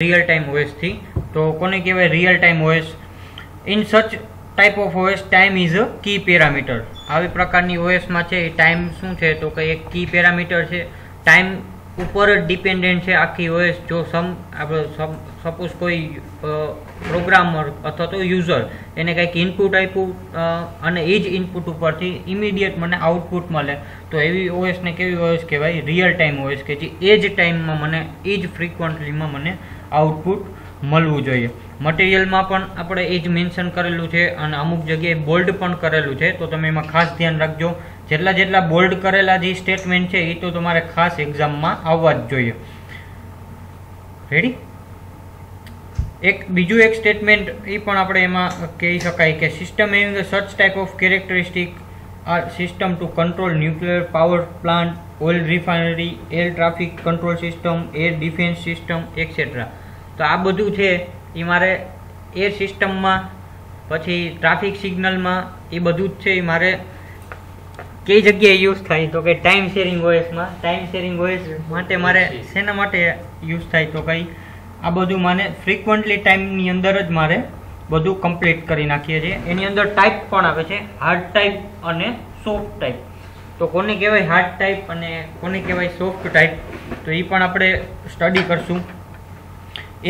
Real time OS थी। तो कोने कहेवाय real time OS? In such type of OS time is a key parameter. આવી પ્રકારની ઓએસમાં છે એ ટાઈમ શું છે તો કે એક કી પેરામીટર છે, ટાઈમ ઉપર જ ડિપેન્ડન્ટ છે આખી ઓએસ। જો આપણે સપોઝ કોઈ પ્રોગ્રામર અથવા તો યુઝર એને કંઈક ઇનપુટ આપ્યું અને એ જ ઇનપુટ ઉપરથી ઇમિડિયેટ મને આઉટપુટ મળે તો એવી ઓએસને કેવી ઓએસ કહેવાય? રિયલ ટાઈમ ઓએસ, કે જે એ જ ટાઈમમાં મને એ જ ફ્રીક્વન્ટલીમાં મને આઉટપુટ મળવું જોઈએ। મટીરિયલમાં પણ આપણે એ જ મેન્શન કરેલું છે અને અમુક જગ્યાએ બોલ્ડ પણ કરેલું છે, તો તમે એમાં ખાસ ધ્યાન રાખજો। જેટલા બોલ્ડ કરેલા જે સ્ટેટમેન્ટ છે એ તો તમારે ખાસ એક્ઝામમાં આવવા જ જોઈએ। રેડી? બીજું એક સ્ટેટમેન્ટ એ પણ આપણે એમાં કહી શકાય કે system having such type of characteristic are system to control nuclear power plant, oil refinery, air traffic control system, air defence system etcetera. તો આ બધું છે એ મારે એર સિસ્ટમમાં, પછી ટ્રાફિક સિગ્નલમાં, એ બધું જ છે એ મારે કઈ જગ્યાએ યુઝ થાય તો કે ટાઈમ શેરિંગ ઓએસમાં। ટાઈમ શેરિંગ ઓએસ માટે મારે શેના માટે યુઝ થાય તો કંઈ આ બધું મને ફ્રીક્વન્ટલી ટાઈમની અંદર જ મારે બધું કમ્પ્લીટ કરી નાખીએ છીએ। એની અંદર ટાઈપ પણ આવે છે, હાર્ડ ટાઈપ અને સોફ્ટ ટાઈપ। તો કોને કહેવાય હાર્ડ ટાઈપ અને કોને કહેવાય સોફ્ટ ટાઈપ, તો એ પણ આપણે સ્ટડી કરશું।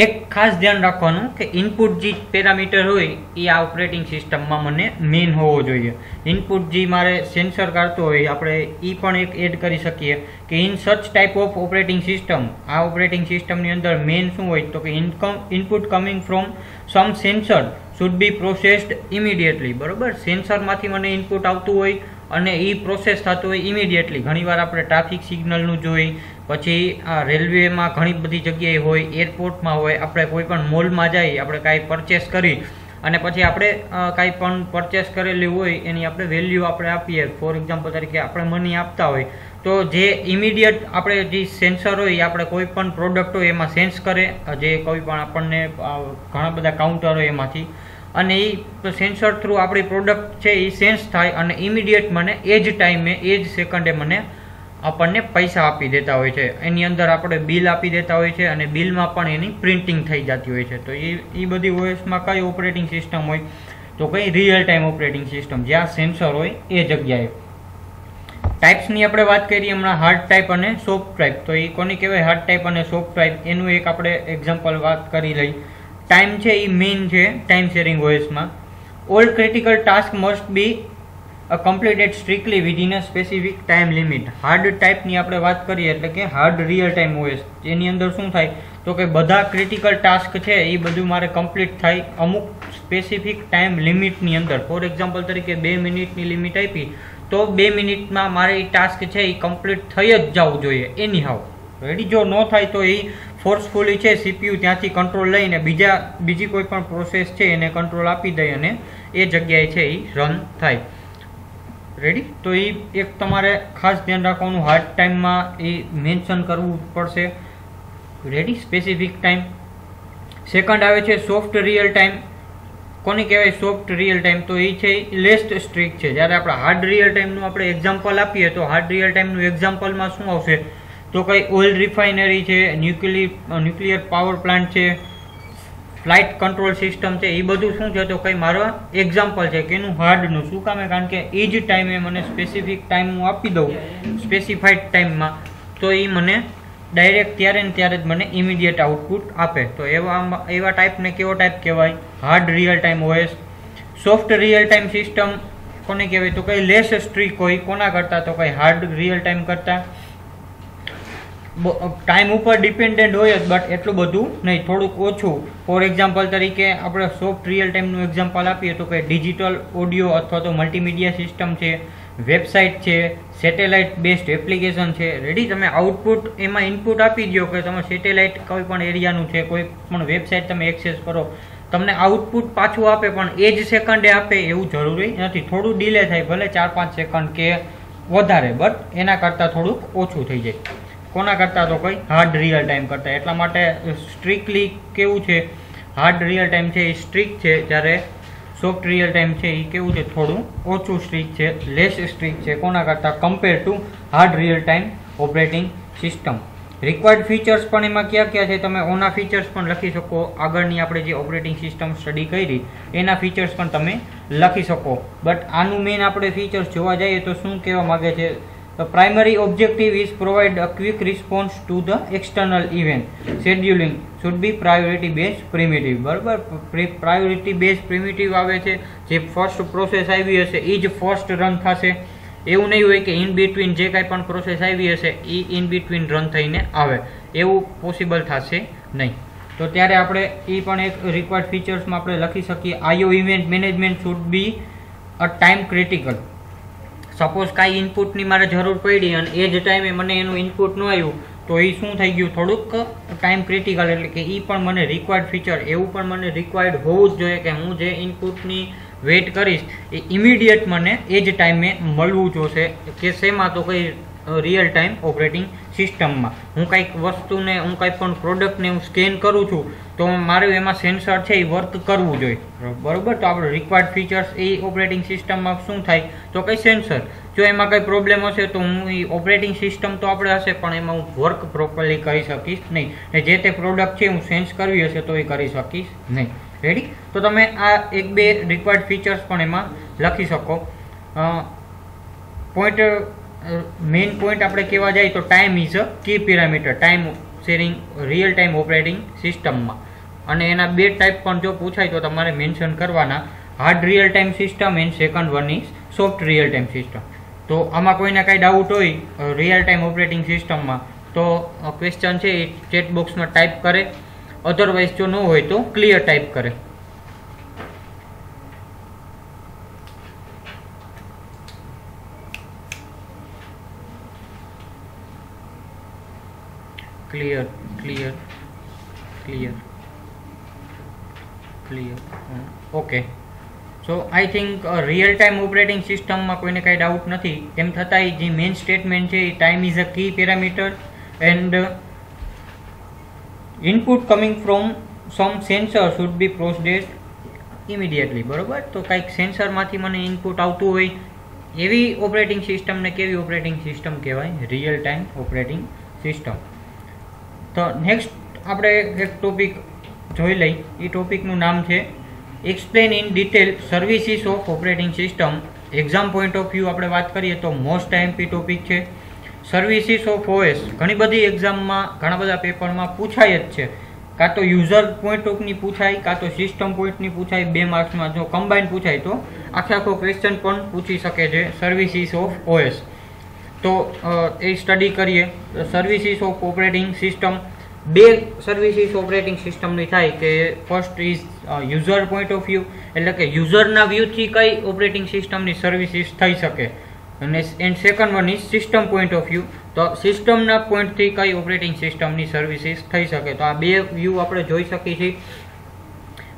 એક ખાસ ધ્યાન રાખવાનું કે ઇનપુટ જે પેરામીટર હોય એ આ ઓપરેટિંગ સિસ્ટમમાં મને મેઇન હોવો જોઈએ। ઇનપુટ જે મારે સેન્સર કાઢતો હોય આપણે એ પણ એક એડ કરી શકીએ કે in such type of operating system, આ ઓપરેટિંગ સિસ્ટમની અંદર મેઇન શું હોય તો કે input coming from some sensor should be processed immediately. બરોબર, સેન્સરમાંથી મને ઇનપુટ આવતું હોય અને એ પ્રોસેસ થતું હોય ઇમિડિયેટલી। ઘણીવાર આપણે ટ્રાફિક સિગ્નલનું જોઈ, પછી આ રેલવેમાં ઘણી બધી જગ્યાએ હોય, એરપોર્ટમાં હોય, આપણે કોઈ પણ મોલમાં જઈ આપણે કાંઈ પરચેસ કરી અને પછી આપણે કાંઈ પણ પરચેસ કરેલી હોય એની આપણે વેલ્યુ આપણે આપીએ, ફોર એક્ઝામ્પલ તરીકે આપણે મની આપતા હોય તો જે ઇમિડિયેટ આપણે જે સેન્સર હોય એ આપણે કોઈ પણ પ્રોડક્ટ હોય એમાં સેન્સ કરે, જે કોઈ પણ આપણને ઘણા બધા કાઉન્ટર હોય એમાંથી, અને એ સેન્સર થ્રુ આપણી પ્રોડક્ટ છે એ સેન્સ થાય અને ઇમિડિયેટ મને એ જ ટાઈમે એ જ સેકન્ડે મને આપણને પૈસા આપી દેતા હોય છે। એની અંદર આપણે બિલ આપી દેતા હોય છે અને બિલમાં પણ એની પ્રિન્ટિંગ થઈ જતી હોય છે। તો એ બધી ઓએસમાં કઈ ઓપરેટિંગ સિસ્ટમ હોય તો કઈ રિયલ ટાઈમ ઓપરેટિંગ સિસ્ટમ, જ્યાં સેન્સર હોય એ જગ્યાએ। ટાઈપ્સની આપણે વાત કરીએ હમણાં, હાર્ડ ટાઈપ અને સોફ્ટ ટાઈપ। તો એ કોને કહેવાય હાર્ડ ટાઈપ અને સોફ્ટ ટાઈપ, એનું એક આપણે એક્ઝામ્પલ વાત કરી લઈ। ટાઈમ છે એ મેઇન છે ટાઈમ શેરિંગ ઓએસમાં। All critical task must be completed strictly within a specific time limit. હાર્ડ ટાઈપની આપણે વાત કરીએ એટલે કે હાર્ડ રિયલ ટાઈમ ઓએસ, એની અંદર શું થાય તો કે બધા ક્રિટિકલ ટાસ્ક છે એ બધું મારે કમ્પ્લીટ થાય અમુક સ્પેસિફિક ટાઈમ લિમિટની અંદર। ફોર એક્ઝામ્પલ તરીકે 2 મિનિટની લિમિટ આપી તો 2 મિનિટમાં મારે એ ટાસ્ક છે એ કમ્પ્લીટ થઈ જ જવું જોઈએ એની હાવ। રેડી? જો ન થાય તો એ ફોર્સફુલી છે સીપીયુ ત્યાંથી કંટ્રોલ લઈને બીજી કોઈ પણ પ્રોસેસ છે એને કંટ્રોલ આપી દે અને એ જગ્યાએ છે એ રન થાય। રેડી? તો એ એક તમારે ખાસ ધ્યાન રાખવાનું, હાર્ડ ટાઈમમાં એ મેન્શન કરવું પડશે। રેડી? Specific time. સેકન્ડ આવે છે સોફ્ટ રિયલ ટાઈમ। કોને કહેવાય સોફ્ટ રિયલ ટાઈમ? તો એ છે લેસ્ટ સ્ટ્રિક્ટ છે। જ્યારે આપણે હાર્ડ રિયલ ટાઈમનું આપણે એક્ઝામ્પલ આપીએ તો હાર્ડ રિયલ ટાઈમનું એક્ઝામ્પલમાં શું આવશે તો કંઈ ઓઇલ રિફાઇનરી છે, ન્યુક્લિયર પાવર પ્લાન્ટ છે, ફ્લાઇટ કંટ્રોલ સિસ્ટમ છે, એ બધું શું છે તો કંઈ મારો એક્ઝામ્પલ છે કે એનું હાર્ડનું શું કામ? કારણ કે એ જ ટાઈમે મને સ્પેસિફિક ટાઈમ હું આપી દઉં સ્પેસિફાઈડ ટાઈમમાં તો એ મને ડાયરેક્ટ ત્યારે ને ત્યારે જ મને ઇમિડિયેટ આઉટપુટ આપે। તો એવા ટાઈપને કેવો ટાઈપ કહેવાય? Hard real time OS. Soft real time system કોને કહેવાય તો કંઈ લેસ સ્ટ્રિક હોય, કોના કરતાં તો કંઈ હાર્ડ રિયલ ટાઈમ કરતાં ટાઈમ ઉપર ડિપેન્ડન્ટ હોય જ બટ એટલું બધું નહીં, થોડુંક ઓછું। ફોર એક્ઝામ્પલ તરીકે આપણે સોફ્ટ રિયલ ટાઈમનું એક્ઝામ્પલ આપીએ તો કે ડિજિટલ ઓડિયો અથવા તો મલ્ટીમીડિયા સિસ્ટમ છે, વેબસાઇટ છે, સેટેલાઇટ બેસ્ડ એપ્લિકેશન છે। રેડી? તમે આઉટપુટ એમાં ઇનપુટ આપી દો કે તમે સેટેલાઇટ કોઈ પણ એરિયાનું છે, કોઈ પણ વેબસાઇટ તમે એક્સેસ કરો, તમને આઉટપુટ પાછું આપે પણ એ જ સેકન્ડે આપે એવું જરૂરી નથી, થોડું ડિલે થાય, ભલે 4-5 સેકન્ડ કે વધારે, બટ એના કરતાં થોડુંક ઓછું થઈ જાય। કોના કરતાં તો કોઈ હાર્ડ રિયલ ટાઈમ કરતાં। એટલા માટે સ્ટ્રિક્ટલી કેવું છે હાર્ડ રિયલ ટાઈમ છે એ સ્ટ્રિક્ટ છે, જ્યારે સોફ્ટ રિયલ ટાઈમ છે એ કેવું છે થોડું ઓછું સ્ટ્રિક્ટ છે, લેસ સ્ટ્રિક્ટ છે કોના કરતાં compare to hard real time operating system. Required features પણ એમાં ક્યાં ક્યાં છે, તમે ઓના ફીચર્સ પણ લખી શકો. આગળની આપણે જે ઓપરેટિંગ સિસ્ટમ સ્ટડી કરી એના ફીચર્સ પણ તમે લખી શકો. બટ આનું મેઇન આપણે ફીચર્સ જોવા જઈએ તો શું કહેવા માગે છે, The primary objective is provide a quick response to the external event. Scheduling should be priority based primitive. બરાબર, પ્રાયોરિટી બેઝ પ્રિમિટિવ આવે છે. જે ફર્સ્ટ પ્રોસેસ આવી હશે એ જ ફર્સ્ટ રન થશે. એવું નહીં હોય કે ઇન બિટવીન જે કાંઈ પણ પ્રોસેસ આવી હશે એ ઇન બિટવીન રન થઈને આવે, એવું પોસિબલ થશે નહીં. તો ત્યારે આપણે એ પણ એક રિક્વાયર્ડ ફીચર્સમાં આપણે લખી શકીએ. IO event management should be a time critical. Suppose કાંઈ ઇનપુટની મારે જરૂર પડી અને એ જ ટાઈમે મને એનું ઇનપુટ ન આવ્યું તો એ શું થઈ ગયું, થોડુંક ટાઈમ ક્રિટિકલ. એટલે કે એ પણ મને રિક્વાયર્ડ ફીચર, એવું પણ મને રિક્વાયર્ડ હોવું જ જોઈએ કે હું જે ઇનપુટની વેઇટ કરીશ એ ઇમિડિયેટ મને એ જ ટાઈમે મળવું જોશે. કે શેમાં, તો કંઈ રિયલ ટાઈમ ઓપરેટિંગ સિસ્ટમમાં. હું કંઈક વસ્તુને, હું કંઈ પણ પ્રોડક્ટને હું સ્કેન કરું છું તો મારું એમાં સેન્સર છે એ વર્ક કરવું જોઈએ. બરાબર, તો આપણે રિક્વાયર્ડ ફીચર્સ એ ઓપરેટિંગ સિસ્ટમમાં શું થાય તો કંઈ સેન્સર, જો એમાં કંઈ પ્રોબ્લેમ હશે તો હું એ ઓપરેટિંગ સિસ્ટમ તો આપણે હશે પણ એમાં હું વર્ક પ્રોપરલી કરી શકીશ નહીં. ને જે તે પ્રોડક્ટ છે હું સેન્સ કરવી હશે તો એ કરી શકીશ નહીં. રેડી? તો તમે આ એક બે રિક્વાયર્ડ ફીચર્સ પણ એમાં લખી શકો. પોઈન્ટ, મેઇન પોઈન્ટ આપણે કહેવા જાય તો time is a key parameter time sharing real time operating સિસ્ટમમાં. અને એના બે ટાઈપ પણ જો પૂછાય તો તમારે મેન્શન કરવાના, hard real time system and second one is soft real time system. તો આમાં કોઈને કાંઈ ડાઉટ હોય રિયલ ટાઈમ ઓપરેટિંગ સિસ્ટમમાં તો ક્વેશ્ચન છે એ ચેટ બોક્સમાં ટાઈપ કરે, અધરવાઇઝ જો ન હોય તો ક્લિયર ટાઈપ કરે. Clear clear clear clear okay. So I think real time operating સિસ્ટમમાં કોઈને કાંઈ ડાઉટ નથી. તેમ છતાંય જે મેઇન સ્ટેટમેન્ટ છે એ time is a key parameter and input coming from some sensor should be processed immediately. બરાબર, તો કંઈક સેન્સરમાંથી મને ઇનપુટ આવતું હોય એવી ઓપરેટિંગ સિસ્ટમને કેવી ઓપરેટિંગ સિસ્ટમ કહેવાય? Real time operating system. તો નેક્સ્ટ આપણે એક ટોપિક જોઈ લઈ. એ ટોપિકનું નામ છે explain in detail services of operating system. Exam point of view આપણે વાત કરીએ તો મોસ્ટ આઈએમપી ટોપિક છે. સર્વિસીસ ઓફ ઓએસ ઘણી બધી એક્ઝામમાં, ઘણા બધા પેપરમાં પૂછાય જ છે. કાં તો યુઝર પોઈન્ટ ઓફની પૂછાય, કાં તો સિસ્ટમ પોઈન્ટની પૂછાય. 2 માર્ક્સમાં જો કમ્બાઈન પૂછાય તો આખો ક્વેશ્ચન પણ પૂછી શકે છે સર્વિસીસ ઓફ ઓએસ. તો એ સ્ટડી કરીએ. સર્વિસીસ ઓફ ઓપરેટિંગ સિસ્ટમ, બે સર્વિસીસ ઓપરેટિંગ સિસ્ટમની થાય કે first is user point of view, એટલે કે યુઝરના વ્યૂથી કઈ ઓપરેટિંગ સિસ્ટમની સર્વિસીસ થઈ શકે, અને and second one is system point of view, તો સિસ્ટમના પોઈન્ટથી કઈ ઓપરેટિંગ સિસ્ટમની સર્વિસીસ થઈ શકે. તો આ બે વ્યૂ આપણે જોઈ શકીએ છીએ.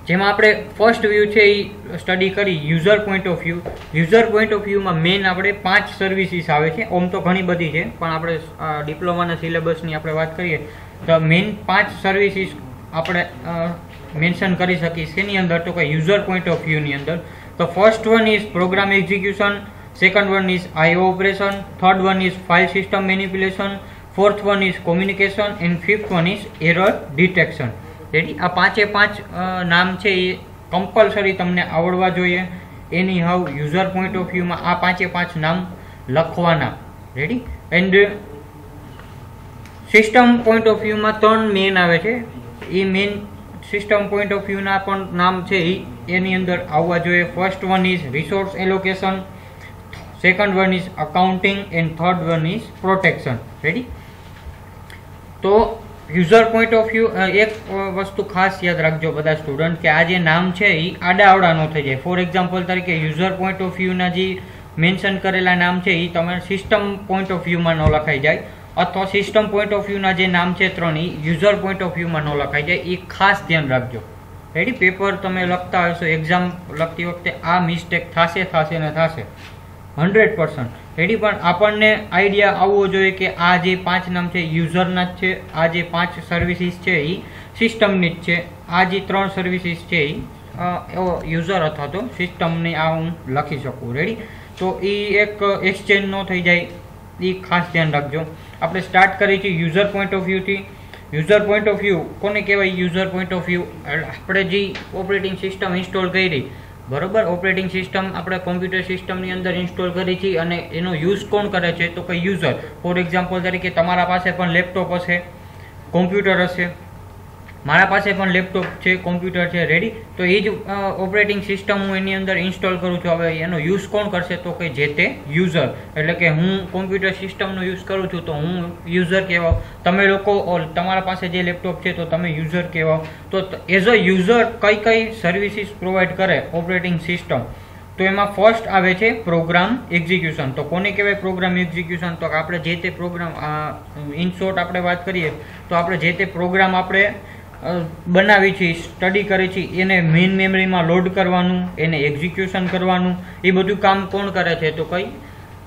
જેમાં આપણે ફર્સ્ટ વ્યૂ છે એ સ્ટડી કરી user point of view. User point of વ્યૂમાં મેઇન આપણે 5 સર્વિસીસ આવે છે. ઓમ તો ઘણી બધી છે પણ આપણે ડિપ્લોમાના સિલેબસની આપણે વાત કરીએ તો મેઇન 5 સર્વિસીસ આપણે મેન્શન કરી શકીએ. શેની અંદર તો કે યુઝર પોઈન્ટ ઓફ વ્યૂની અંદર. તો first one is program execution, second one is IO operation, third one is file system manipulation, fourth one is communication and fifth one is error detection. Ready? આ 5 નામ છે એ કમ્પલસરી તમને આવડવા જોઈએ. Anyhow user point of વ્યૂમાં આ 5 નામ લખવાના. Ready? And system point of વ્યૂમાં 3 મેઇન આવે છે. એ મેઇન સિસ્ટમ પોઈન્ટ ઓફ વ્યૂના પણ નામ છે એની અંદર આવવા જોઈએ. First one is resource allocation, second one is accounting and third one is protection. Ready? તો યુઝર પોઈન્ટ ઓફ વ્યૂ એક વસ્તુ ખાસ યાદ રાખજો બધા સ્ટુડન્ટ, કે આ જે નામ છે એ આડા ન થઈ જાય. ફોર એક્ઝામ્પલ તરીકે યુઝર પોઈન્ટ ઓફ વ્યૂના જે મેન્શન કરેલા નામ છે એ તમારે સિસ્ટમ પોઈન્ટ ઓફ વ્યૂમાં ન લખાઈ જાય, અથવા સિસ્ટમ પોઈન્ટ ઓફ વ્યૂના જે નામ છે 3 એ યુઝર પોઈન્ટ ઓફ વ્યૂમાં ન લખાઈ જાય. એ ખાસ ધ્યાન રાખજો. રેડી? પેપર તમે લખતા હશો, એક્ઝામ લખતી વખતે આ મિસ્ટેક થશે ને થશે 100%. રેડી? પણ આપણને આઈડિયા આવવો જોઈએ કે આ જે 5 નામ છે યુઝરના જ છે, આ જે 5 સર્વિસીસ છે એ સિસ્ટમની જ છે, આ જે 3 સર્વિસીસ છે એ યુઝર અથવા તો સિસ્ટમની આ હું લખી શકું. રેડી? તો એ એક એક્સચેન્જ ન થઈ જાય એ ખાસ ધ્યાન રાખજો. આપણે સ્ટાર્ટ કરી છે યુઝર પોઈન્ટ ઓફ વ્યૂથી. યુઝર પોઈન્ટ ઓફ વ્યૂ કોને કહેવાય? યુઝર પોઈન્ટ ઓફ વ્યૂ આપણે જે ઓપરેટિંગ સિસ્ટમ ઇન્સ્ટોલ કરી, બરોબર, ઓપરેટિંગ સિસ્ટમ આપણે કોમ્પ્યુટર સિસ્ટમની અંદર ઇન્સ્ટોલ કરી છે અને એનો યુઝ કોણ કરે છે તો કે યુઝર. ફોર એક્ઝામ્પલ તરીકે તમારા પાસે પણ લેપટોપ હશે, કોમ્પ્યુટર હશે, મારા પાસે પણ લેપટોપ છે, કોમ્પ્યુટર છે, રેડી. તો એ જ ઓપરેટિંગ સિસ્ટમ હું એની અંદર ઇન્સ્ટોલ કરું છું. હવે એનો યુઝ કોણ કરશે તો કે જે તે યુઝર. એટલે કે હું કોમ્પ્યુટર સિસ્ટમનો યુઝ કરું છું તો હું યુઝર કહેવાઉં. તમે લોકો તમારા પાસે જે લેપટોપ છે તો તમે યુઝર કહેવાઓ. તો એઝ અ યુઝર કઈ કઈ સર્વિસીસ પ્રોવાઈડ કરે ઓપરેટિંગ સિસ્ટમ? તો એમાં ફર્સ્ટ આવે છે પ્રોગ્રામ એક્ઝિક્યુશન. તો કોને કહેવાય પ્રોગ્રામ એક્ઝિક્યુશન? તો આપણે જે તે પ્રોગ્રામ, ઇન શોર્ટ આપણે વાત કરીએ તો આપણે જે તે પ્રોગ્રામ આપણે બનાવી છે, સ્ટડી કરી છે, એને મેઇન મેમરીમાં લોડ કરવાનું, એને એક્ઝિક્યુશન કરવાનું, એ બધું કામ કોણ કરે છે તો કઈ?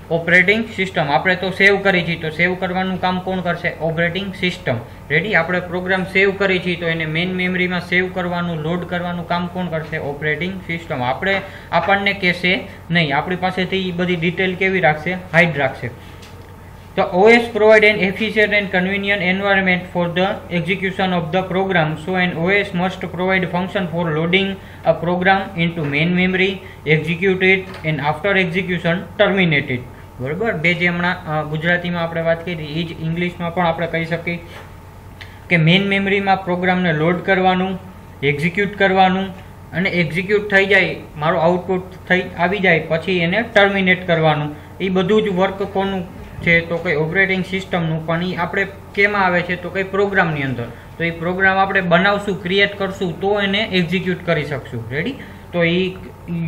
Operating system. આપણે તો સેવ કરી છે તો સેવ કરવાનું કામ કોણ કરશે? Operating system. રેડી. આપણે પ્રોગ્રામ સેવ કરી છે તો એને મેઇન મેમરીમાં સેવ કરવાનું, લોડ કરવાનું કામ કોણ કરશે? Operating system. આપણને કહેશે નહીં, આપણી પાસેથી એ બધી ડિટેલ કેવી રાખશે? હાઇડ રાખશે. The OS provide an efficient and convenient environment for the execution of the program. So an OS must provide function for loading a program into main memory, execute it, and after execution terminate it. બરાબર. બે જે હમણાં ગુજરાતીમાં આપણે વાત કરી એ જ ઇંગ્લિશમાં પણ આપણે કહી શકીએ કે મેઇન મેમરીમાં પ્રોગ્રામને લોડ કરવાનું, એક્ઝિક્યુટ કરવાનું, અને એક્ઝિક્યુટ થઈ જાય, મારું આઉટપુટ આવી જાય પછી એને ટર્મિનેટ કરવાનું. એ બધું જ વર્ક કોનું છે તો કઈ? ઓપરેટિંગ સિસ્ટમનું. પણ એ આપણે કેમાં આવે છે તો કઈ? પ્રોગ્રામની અંદર. તો એ પ્રોગ્રામ આપણે બનાવશું, ક્રિએટ કરશું તો એને એક્ઝિક્યુટ કરી શકશું. રેડી. તો એ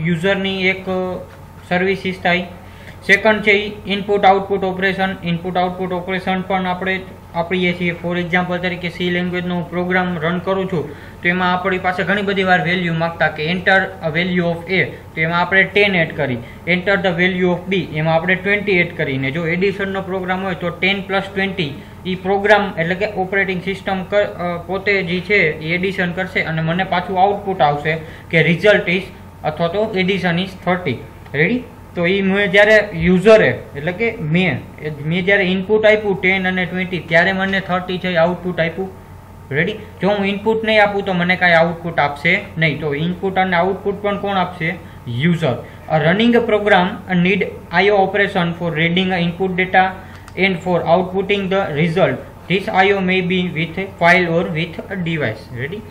યુઝરની એક સર્વિસીસ થાય. સેકન્ડ છે input output operation. Input output operation પણ આપણે આપીએ છીએ. ફોર એક્ઝામ્પલ તરીકે સી લેંગ્વેજનો પ્રોગ્રામ રન કરું છું તો એમાં આપણી પાસે ઘણી બધી વાર વેલ્યુ માગતા કે enter a value of A, તો એમાં આપણે 10 એડ કરી. Enter the value of B, એમાં આપણે 20 એડ કરીને. જો એડિશનનો પ્રોગ્રામ હોય તો 10 + 20 એ પ્રોગ્રામ એટલે કે ઓપરેટિંગ સિસ્ટમ પોતે જે છે એ એડિશન કરશે અને મને પાછું આઉટપુટ આવશે કે રિઝલ્ટ ઇઝ અથવા તો એડિશન ઇઝ 30. રેડી. તો એ મેં જ્યારે યુઝરે એટલે કે મેં જ્યારે ઇનપુટ આપ્યું 10 અને 20 ત્યારે મને 30 છે આઉટપુટ આપ્યું. રેડી. જો હું ઇનપુટ નહીં આપું તો મને કાંઈ આઉટપુટ આપશે નહીં. તો ઇનપુટ અને આઉટપુટ પણ કોણ આપશે? User. Running program need IO operation for reading input data and for outputting the result. This IO may be with a file or with a device. Ready.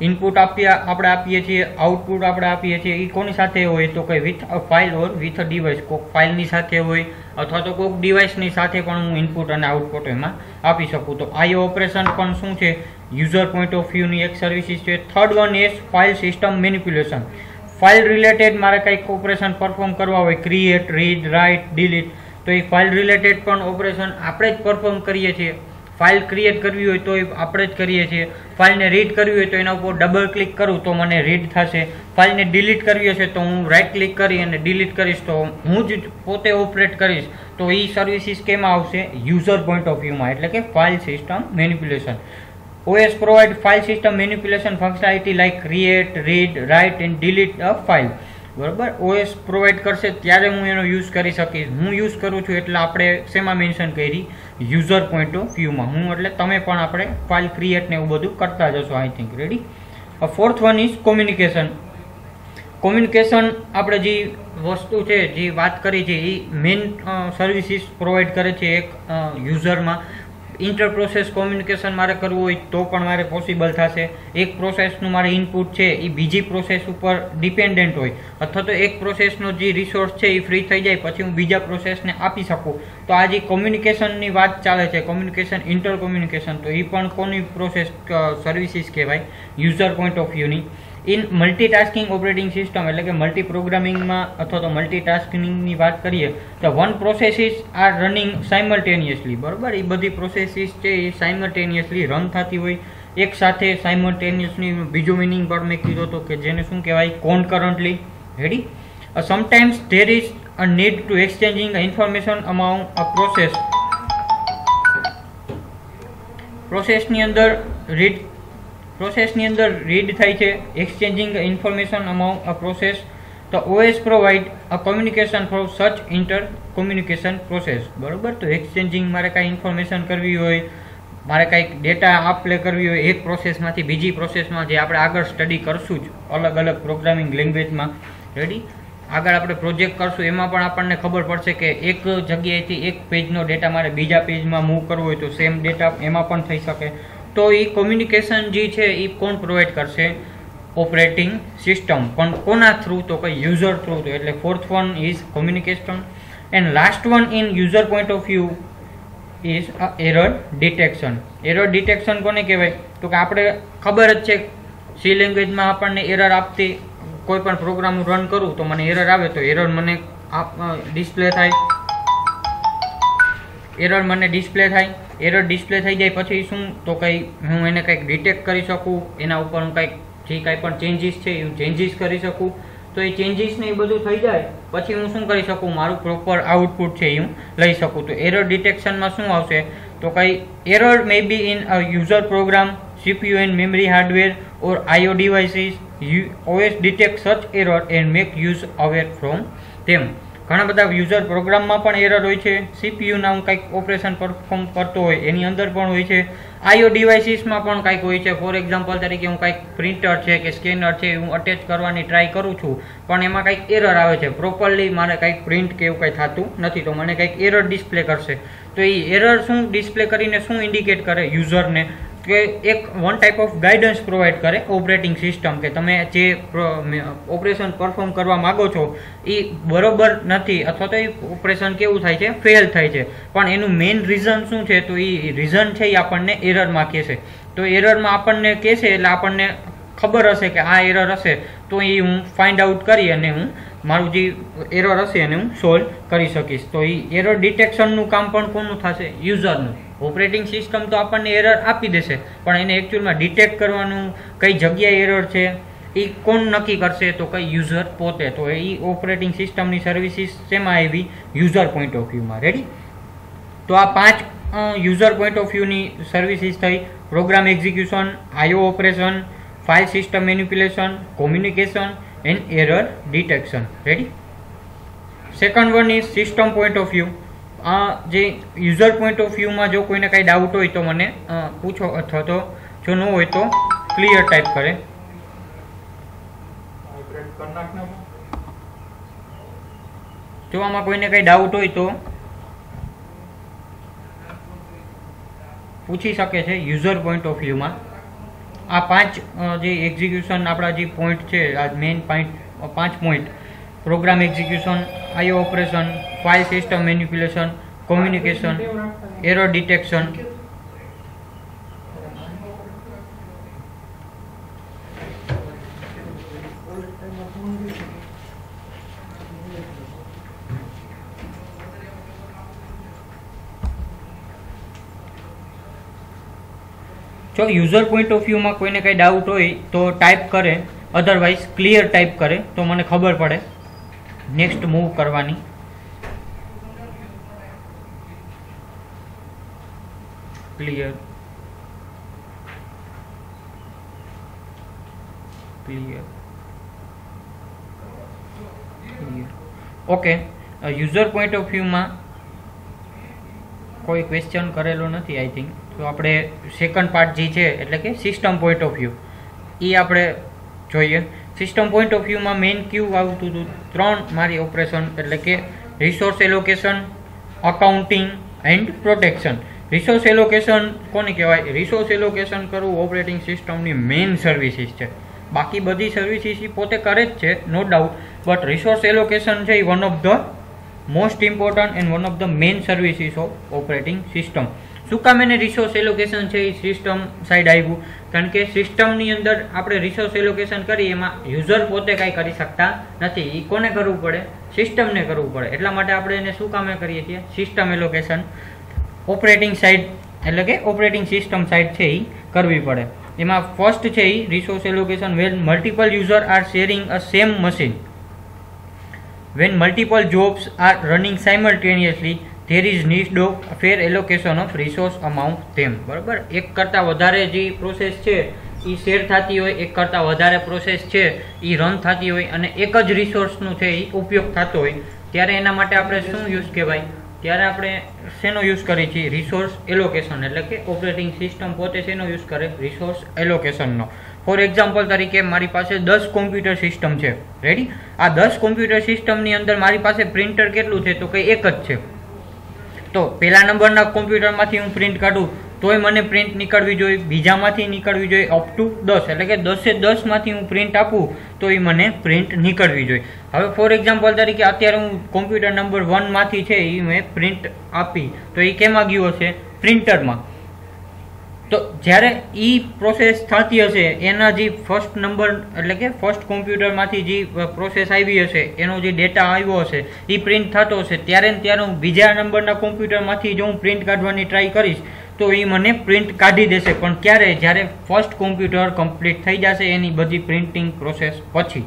Input આપણે આપીએ છીએ, આઉટપુટ આપણે આપીએ છીએ, એ કોની સાથે હોય તો કે with a file or with a device. કોઈક ફાઇલની સાથે હોય અથવા તો કોઈક ડિવાઇસની સાથે પણ હું ઇનપુટ અને આઉટપુટ એમાં આપી શકું. તો IO ઓપરેશન પણ શું છે? યુઝર પોઈન્ટ ઓફ વ્યૂની એક સર્વિસીસ છે. Third one is file system manipulation. File related મારે કંઈક ઓપરેશન પરફોર્મ કરવા હોય, ક્રિએટ, રીડ, રાઇટ, ડિલીટ, તો એ ફાઇલ રિલેટેડ પણ ઓપરેશન આપણે જ પરફોર્મ કરીએ છીએ. ફાઇલ ક્રિએટ કરવી હોય તો એ આપણે જ કરીએ છીએ. ફાઇલને રીડ કરવી હોય તો એના ઉપર ડબલ ક્લિક કરું તો મને રીડ થશે. ફાઇલને ડિલીટ કરવી હશે તો હું રાઇટ ક્લિક કરી અને ડિલીટ કરીશ તો હું જ પોતે ઓપરેટ કરીશ. તો એ સર્વિસીસ કેમાં આવશે? યુઝર પોઈન્ટ ઓફ વ્યૂમાં, એટલે કે file system manipulation. OS provide file system manipulation functionality like create, read, write and delete a file. બરાબર. OS પ્રોવાઈડ કરશે ત્યારે હું એનો યુઝ કરી શકીશ. હું યુઝ કરું છું એટલે આપણે શેમાં મેન્શન કરી? યુઝર પોઈન્ટ ઓફ વ્યૂમાં. હું એટલે તમે પણ આપણે ફાઇલ ક્રિએટ ને એવું બધું કરતા જશો I think. Ready. Fourth one is communication. Communication આપણે જે વસ્તુ છે, જે વાત કરી છે, એ મેઇન સર્વિસીસ પ્રોવાઈડ કરે છે એક યુઝરમાં. ઇન્ટર પ્રોસેસ કોમ્યુનિકેશન મારે કરવું હોય તો પણ મારે પોસિબલ થશે. એક પ્રોસેસનું મારે ઇનપુટ છે એ બીજી પ્રોસેસ ઉપર ડિપેન્ડન્ટ હોય અથવા તો એક પ્રોસેસનો જે રિસોર્સ છે એ ફ્રી થઈ જાય પછી હું બીજા પ્રોસેસને આપી શકું. તો આ જે કોમ્યુનિકેશનની વાત ચાલે છે, કોમ્યુનિકેશન, ઇન્ટર કોમ્યુનિકેશન, તો એ પણ કોની પ્રોસેસ સર્વિસીસ કહેવાય? યુઝર પોઈન્ટ ઓફ વ્યૂની. ઇન મલ્ટીટાસ્કિંગ ઓપરેટિંગ સિસ્ટમ એટલે કે મલ્ટી પ્રોગ્રામિંગમાં અથવા તો મલ્ટીટાસ્કિંગની વાત કરીએ તો one processes R running simultaneously. બરાબર. એ બધી પ્રોસેસીસ છે એ સાયમલ્ટેનિયસલી રન થતી હોય એક સાથે. સાયમલ્ટેનિયસલી બીજો મિનિંગ પણ મેં કીધો હતો કે જેને શું કહેવાય? Concurrently. Ready. Sometimes there is a need to exchanging information amount a process. પ્રોસેસની અંદર રીડ થાય છે. Exchanging information amount a process. તો OS provide a communication for such inter communication process, બરોબર. તો એક્સચેન્જિંગ મારે કાંઈ ઇન્ફોર્મેશન કરવી હોય, મારે કાંઈક ડેટા આપ લે કરવી હોય એક પ્રોસેસમાંથી બીજી પ્રોસેસમાં, જે આપણે આગળ સ્ટડી કરશું જ અલગ અલગ પ્રોગ્રામિંગ લેંગ્વેજમાં. રેડી. આગળ આપણે પ્રોજેક્ટ કરશું એમાં પણ આપણને ખબર પડશે કે એક જગ્યાએથી એક પેજનો ડેટા મારે બીજા પેજમાં મૂવ કરવો હોય તો સેમ ડેટા એમાં પણ થઈ શકે. તો એ કોમ્યુનિકેશન જે છે એ કોણ પ્રોવાઈડ કરશે? Operating system. પણ કોના થ્રુ? તો કઈ યુઝર થ્રુ. તો એટલે fourth one is communication. And last one in user point of view is error detection. Error detection કોને કહેવાય? તો કે આપણે ખબર જ છે સી લેંગ્વેજમાં આપણને એરર આપતી, કોઈ પણ પ્રોગ્રામ હું રન કરું તો મને એરર આવે તો એરર મને ડિસ્પ્લે થાય. એરર મને ડિસ્પ્લે થાય. એરર ડિસ્પ્લે થઈ જાય પછી શું? તો કંઈ હું એને કંઈક ડિટેક્ટ કરી શકું, એના ઉપર હું કંઈક જે કાંઈ પણ ચેન્જીસ છે એ હું ચેન્જીસ કરી શકું. તો એ ચેન્જીસને એ બધું થઈ જાય પછી હું શું કરી શકું? મારું પ્રોપર આઉટપુટ છે એ હું લઈ શકું. તો એરર ડિટેક્શનમાં શું આવશે? તો કંઈ error may be in a user program, CPU and memory hardware or IO devices. OS detect such error and make use aware from them. ઘણા બધા યુઝર પ્રોગ્રામમાં પણ એરર હોય છે, CPU ના હું કંઈક ઓપરેશન પરફોર્મ કરતો હોય એની અંદર પણ હોય છે, IO ડિવાઇસીસમાં પણ કંઈક હોય છે. ફોર એક્ઝામ્પલ તરીકે હું કંઈક પ્રિન્ટર છે કે સ્કેનર છે હું અટેચ કરવાની ટ્રાય કરું છું પણ એમાં કંઈક એરર આવે છે, પ્રોપરલી મારે કંઈક પ્રિન્ટ કે એવું કંઈ થતું નથી તો મને કંઈક એરર ડિસ્પ્લે કરશે. તો એ એરર શું ડિસ્પ્લે કરીને શું ઇન્ડિકેટ કરે યુઝરને? કે એક one type of guidance provide કરે ઓપરેટિંગ સિસ્ટમ કે તમે જે ઓપરેશન પરફોર્મ કરવા માગો છો એ બરોબર નથી અથવા તો એ ઓપરેશન કેવું થાય છે? ફેલ થાય છે. પણ એનું મેઇન રીઝન શું છે? તો એ રીઝન છે એ આપણને એરરમાં કહેશે. તો એરરમાં આપણને કહેશે એટલે આપણને ખબર હશે કે આ એરર હશે તો એ હું ફાઇન્ડ આઉટ કરી અને હું મારું જે એરર હશે એને હું સોલ્વ કરી શકીશ. તો એ એરર ડિટેક્શનનું કામ પણ કોનું થશે? યુઝરનું. ઓપરેટિંગ સિસ્ટમ તો આપણને એરર આપી દેશે પણ એને એકચ્યુઅલમાં ડિટેક્ટ કરવાનું, કઈ જગ્યાએ એરર છે એ કોણ નક્કી કરશે? તો કઈ યુઝર પોતે. તો એ ઓપરેટિંગ સિસ્ટમની સર્વિસીસ શેમાં આવી? યુઝર પોઈન્ટ ઓફ વ્યૂમાં. રેડી. તો આ 5 યુઝર પોઈન્ટ ઓફ વ્યૂની સર્વિસીસ થઈ: program execution, IO operation, file system manipulation, communication and error detection. Ready. Second one is system point of view. આ જે યુઝર પોઈન્ટ ઓફ વ્યૂમાં જો કોઈને કાંઈ ડાઉટ હોય તો મને પૂછો અથવા તો જો ન હોય તો ક્લિયર ટાઈપ કરે. જો આમાં કોઈને કાંઈ ડાઉટ હોય તો પૂછી શકે છે યુઝર પોઈન્ટ ઓફ વ્યૂમાં. આ 5 જે એક્ઝિક્યુશન આપણા જે પોઈન્ટ છે, આ main 5 point: program execution, IO operation, file system manipulation, communication, error detection. જો યુઝર પોઈન્ટ ઓફ વ્યૂમાં કોઈને કંઈ ડાઉટ હોય તો ટાઈપ કરે, અધરવાઇઝ ક્લિયર ટાઈપ કરે તો મને ખબર પડે નેક્સ્ટ મૂવ કરવાની. Clear clear clear. Okay. User point of વ્યૂમાં કોઈ ક્વેશ્ચન કરેલો નથી આઈ થિંક. તો આપણે સેકન્ડ પાર્ટ જે છે એટલે કે સિસ્ટમ પોઈન્ટ ઓફ વ્યૂ એ આપણે જોઈએ. સિસ્ટમ પોઈન્ટ ઓફ વ્યૂમાં મેઇન ક્યુ આવતું હતું 3 મારી ઓપરેશન એટલે કે resource allocation, accounting and protection. Resource allocation કોને કહેવાય? રિસોર્સ એલોકેશન કરવું ઓપરેટિંગ સિસ્ટમની મેઇન સર્વિસીસ છે. બાકી બધી સર્વિસીસ પોતે કરે જ છે no doubt, but resource allocation છે એ one of the most important and one of the main services of operating system. શું કામ એને રિસોર્સ એલોકેશન છે એ સિસ્ટમ સાઈડ આવ્યું? કારણ કે સિસ્ટમની અંદર આપણે રિસોર્સ એલોકેશન કરીએ એમાં યુઝર પોતે કાંઈ કરી શકતા નથી. એ કોને કરવું પડે? સિસ્ટમને કરવું પડે. એટલા માટે આપણે એને શું કામે કરીએ છીએ? સિસ્ટમ એલોકેશન ઓપરેટિંગ સાઈડ એટલે કે ઓપરેટિંગ સિસ્ટમ સાઈડ છે એ કરવી પડે. એમાં ફર્સ્ટ છે એ resource allocation when multiple user are sharing a same machine. When multiple jobs are running simultaneously there is need of fair allocation of resource among them. બરાબર. એક કરતાં વધારે જે પ્રોસેસ છે એ શેર થતી હોય, એક કરતાં વધારે પ્રોસેસ છે એ રન થતી હોય અને એક જ રિસોર્સનું છે એ ઉપયોગ થતો હોય, ત્યારે એના માટે આપણે શું યુઝ કહેવાય? ત્યારે આપણે શેનો યુઝ કરીએ છીએ? Resource allocation. એટલે કે ઓપરેટિંગ સિસ્ટમ પોતે શેનો યુઝ કરે? રિસોર્સ એલોકેશનનો. ફોર એક્ઝામ્પલ તરીકે મારી પાસે 10 કોમ્પ્યુટર સિસ્ટમ છે. રેડી? આ 10 કોમ્પ્યુટર સિસ્ટમની અંદર મારી પાસે પ્રિન્ટર કેટલું છે? તો કંઈ એક જ છે. તો પહેલા નંબરના કોમ્પ્યુટરમાંથી હું પ્રિન્ટ કાઢું તોય મને પ્રિન્ટ નીકળવી જોઈએ, બીજામાંથી નીકળવી જોઈએ, અપ ટુ 10. એટલે કે 10 માંથી હું પ્રિન્ટ આપું તો એ મને પ્રિન્ટ નીકળવી જોઈએ. હવે ફોર એક્ઝામ્પલ તરીકે અત્યારે હું કોમ્પ્યુટર નંબર 1 માંથી છે એ મેં પ્રિન્ટ આપી તો એ કેમાં ગયો હશે? પ્રિન્ટરમાં. તો જ્યારે એ પ્રોસેસ થતી હશે એના જે ફર્સ્ટ નંબર એટલે કે ફર્સ્ટ કોમ્પ્યુટરમાંથી જે પ્રોસેસ આવી હશે એનો જે ડેટા આવ્યો હશે એ પ્રિન્ટ થતો હશે, ત્યારે હું બીજા નંબરના કોમ્પ્યુટરમાંથી જો હું પ્રિન્ટ કાઢવાની ટ્રાય કરીશ તો એ મને પ્રિન્ટ કાઢી દેશે. પણ ક્યારે? જ્યારે ફર્સ્ટ કોમ્પ્યુટર કમ્પ્લીટ થઈ જશે એની બધી પ્રિન્ટિંગ પ્રોસેસ પછી.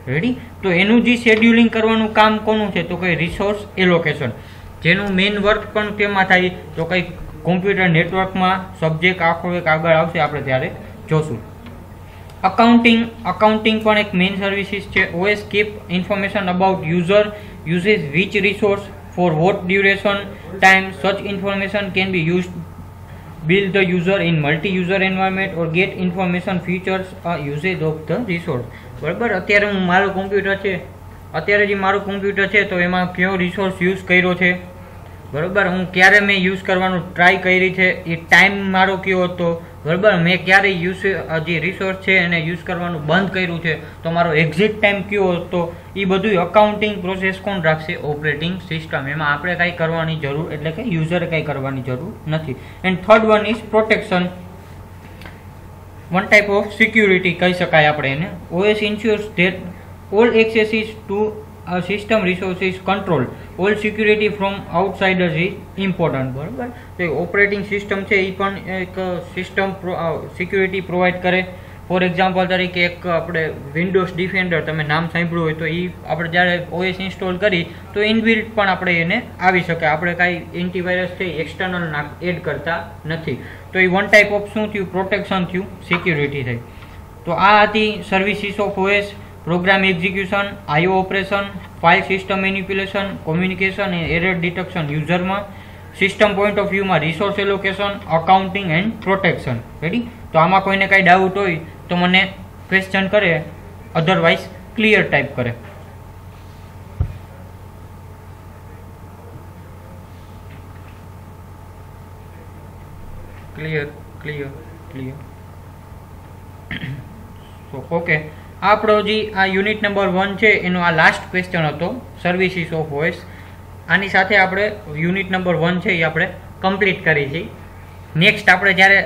રેડી? તો એનું જે શેડ્યુલિંગ કરવાનું કામ કોનું છે? તો કંઈ રિસોર્સ એલોકેશન. જેનું મેઇન વર્ક પણ કેમાં થાય? તો કંઈ કોમ્પ્યુટર નેટવર્કમાં સબ્જેક્ટ આખો એક આગળ આવશે, આપણે ત્યારે જોશું. અકાઉન્ટિંગ પણ એક મેઇન સર્વિસીસ છે. OS keep information about user uses which resource for what duration time. Such information can be used build the user in multi-user environment or get information features usage of the resource. બરાબર? અત્યારે મારું computer છે તો એમાં કયો resource use કર્યો છે, બરાબર? હું ક્યારે મેં યુઝ કરવાનું ટ્રાય કરી છે, એ ટાઈમ મારો કયો હતો, બરાબર? મેં ક્યારે જે રિસોર્સ છે એને યુઝ કરવાનું બંધ કર્યું છે તો મારો એક્ઝિટ ટાઈમ કયો હતો, એ બધું અકાઉન્ટિંગ પ્રોસેસ કોણ રાખશે? Operating system. એમાં આપણે કાંઈ કરવાની જરૂર એટલે કે યુઝરે કાંઈ કરવાની જરૂર નથી. And third one is protection. One type of security કહી શકાય આપણે એને. OS ensures that all access to system resources control all security from outsiders is important. બરાબર? તો ઓપરેટિંગ સિસ્ટમ છે એ પણ એક સિસ્ટમ સિક્યુરિટી પ્રોવાઈડ કરે. ફોર એક્ઝામ્પલ તરીકે એક આપણે વિન્ડોઝ ડિફેન્ડર તમે નામ સાંભળ્યું હોય તો એ આપણે જ્યારે OS ઇન્સ્ટોલ કરી તો ઇનબિલ્ટ પણ આપણે એને આવી શકે. આપણે કાંઈ એન્ટીવાયરસ છે એક્સટર્નલ એડ કરતા નથી. તો એ વન ટાઈપ ઓફ શું થયું? પ્રોટેક્શન થયું, સિક્યુરિટી થઈ. તો આ હતી services of OS. Program execution, IO operation, file system manipulation, communication અને એરર ડિટેક્શન યુઝરમાં, સિસ્ટમ પોઈન્ટ ઓફ વ્યૂમાં resource allocation, accounting and protection. Ready? તો આમાં કોઈને કાંઈ ડાઉટ હોય તો મને ક્વેશ્ચન કરે, અધરવાઇઝ ક્લિયર ટાઈપ કરે. ક્લિયર. સો ઓકે, આપણો જે આ યુનિટ નંબર 1 છે એનો આ લાસ્ટ ક્વેશ્ચન હતો, સર્વિસીસ ઓફ OS. આની સાથે આપણે યુનિટ નંબર 1 છે એ આપણે કમ્પ્લીટ કરી છે. નેક્સ્ટ આપણે જ્યારે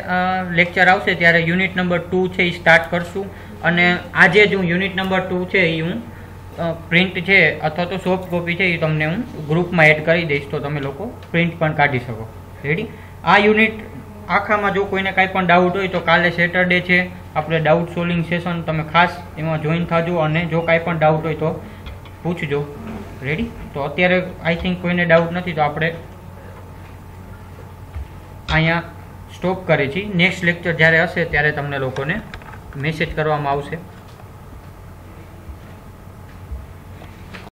લેક્ચર આવશે ત્યારે યુનિટ નંબર 2 છે એ સ્ટાર્ટ કરશું. અને આજે જ હું યુનિટ નંબર 2 છે એ હું પ્રિન્ટ છે અથવા તો સોફ્ટ કોપી છે એ તમને હું ગ્રુપમાં એડ કરી દઈશ તો તમે લોકો પ્રિન્ટ પણ કાઢી શકો. રેડી? આ યુનિટ આખામાં જો કોઈને કાંઈ પણ ડાઉટ હોય તો કાલે સેટરડે છે આપણે ડાઉટ સોલ્વિંગ સેશન, તમે ખાસ એમાં જોઈન થજો અને જો કાંઈ પણ ડાઉટ હોય તો પૂછજો. રેડી? તો અત્યારે આઈ થિંક કોઈને ડાઉટ નથી તો આપણે અહીંયા સ્ટોપ કરીએ છીએ. નેક્સ્ટ લેક્ચર જ્યારે હશે ત્યારે તમને લોકોને મેસેજ કરવામાં આવશે.